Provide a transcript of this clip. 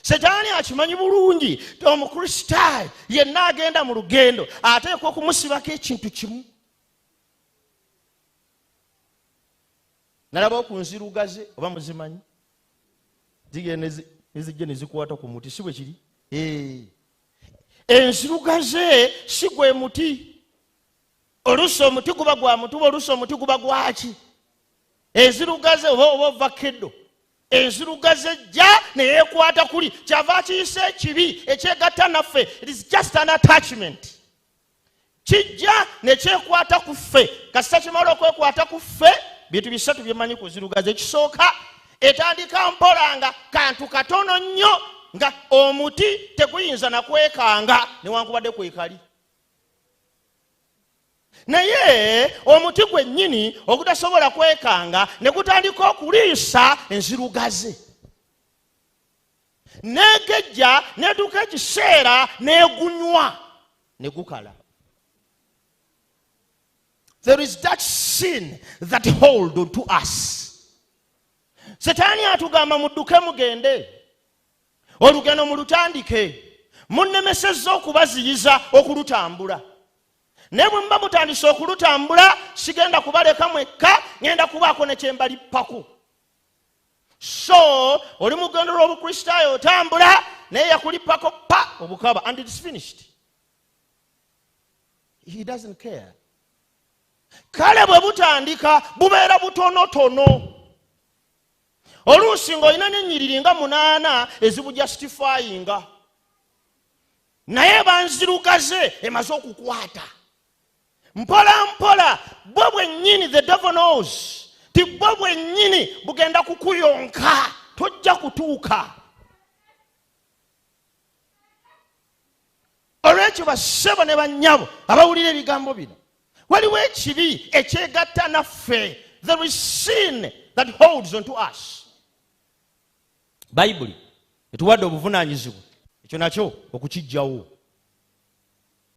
Setaani akimanyi bulungi omukristaayo yenna agenda mu lugendo ateekwa okumusibako ekintu kimu. Nalaba ku nzirugaze oba muzimanyi zigenda nezijja ne zikwata ku muti, si bwe kiri? Enzirugaze si gwe muti. Oluusi omuti guba gwa mutuba, oluusi omuti guba gwaki? Enzirugaze oba ovakkedo. Enzirugaze ejja ne yeekwata kuli. Kyava kiyisa ekibi ekyegatta naffe. It is just an attachment. Kijja ne kyekwata ku ffe. Kasita kimala okwekwata ku ffe, bintu bisatu byemanyi ku nzirugaze. Ekisooka, etandika mpola nga kantu katono nnyo nga omuti teguyinza na kwekanga newankubadde kwekali. Naye omuti gwennyini ogutasobola kwekanga ne gutandika okuliisa enzirugaze. Negejja netuuka ekiseera negunywa ne gukala. There is that sin that hold on to us. Setaani atugamba mudduke mugende. Olugendo mulutandike. Munnemesezza okubaziyiza okulutambula. Ne bwe mba mutandise okulutambula sigenda kubaleka mwekka, ngenda kubaako ne kye mbalippako. So oli mugendo lw'obukristaayo otambula naye yakulippako pa obukaba and it's finished. He doesn't care. Kale bwe butandika bubeera butonotono. Oluusi ng'olina n'ennyiriri nga 8 ezibujustifyinga. Naye banzirugaze emaze okukwata. Mpola mpola bwe bwennyini, the devil knows, ti bwe bwennyini bugenda kukuyonka, tojja kutuuka. Olwekyo bassebo ne bannyabo abawulira ebigambo bino, waliwo ekibi ekyegatta naffe. There is sin that holds on to us. Bayibuli etuwadde obuvunaanyizibwa ekyo nakyo okukijjawo.